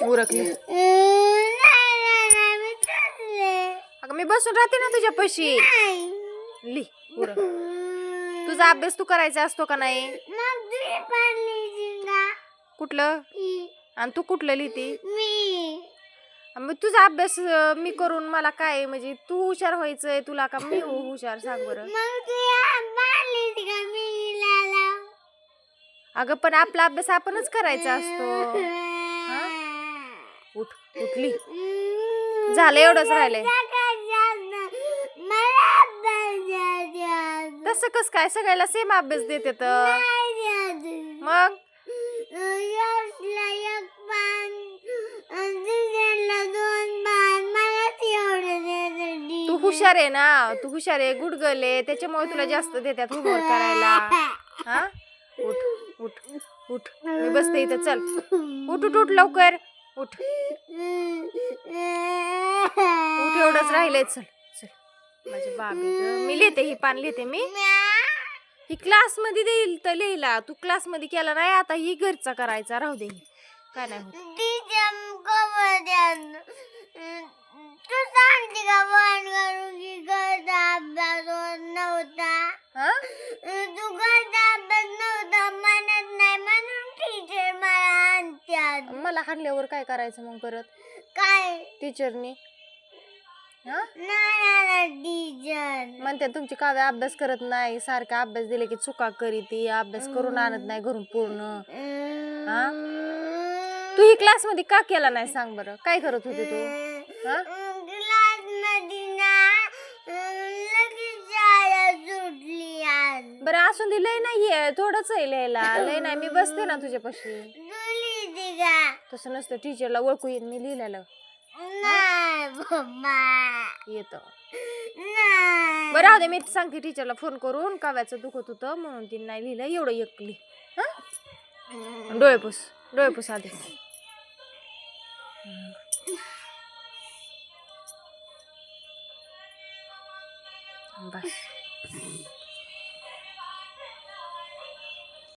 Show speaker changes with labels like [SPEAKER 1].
[SPEAKER 1] उरकली. अगं मी बसून राहते ना तुझ्या पशी. ली उरक. तुझा अभ्यास तू करायचा असतो का नाही? कुठलं? आणि तू कुठलं लिहिती? मग तुझा अभ्यास मी करून मला काय म्हणजे तू हुशार व्हायचंय तुला का मी हुशार सांग बरं? अगं पण आपला अभ्यास आपणच करायचा असतो. उठ उठली. झालं एवढंच राहिलंय. तसं कस काय सगळ्याला सेम अभ्यास देते तर मग तू हुशार आहे ना, तू हुशार आहे, गुड गर्ल आहे, त्याच्यामुळे तुला जास्त देतात होमवर्क करायला. हा उठ उठ उठ. मी बसते इथं. चल उठ उठ उठ लवकर उठ. उठ एवढंच राहिलंय. चल चल माझी बाबी ग. मी लिहिते ही पान लिहिते मी. ही क्लास मध्ये देईल तर लिहिला. तू क्लास मध्ये केला नाही आता ही घरचा करायचा. राहू दे काय नाही होत. मला हाणल्यावर काय करायचं मग परत? काय टीचरनी म्हणते तुमची काव्य अभ्यास करत नाही, सारखा अभ्यास दिले की चुका करीती, अभ्यास करून आणत नाही घरून पूर्ण. तू ही क्लास मध्ये का केला नाही सांग बरं? काय करत होती तू? बरं असून दे. लय नाहीये थोडंच आहे लिहायला. लय नाही. मी बसते ना तुझ्यापाशी. तसं नसतं. टीचरला ओळखू येत मी लिहिलेलं येत. बरं राहू दे. मी सांगते टीचरला फोन करून काव्याचं दुखत होतं म्हणून तिने नाही लिहिलं. एवढं एकली. डोळे पुस आधी. बस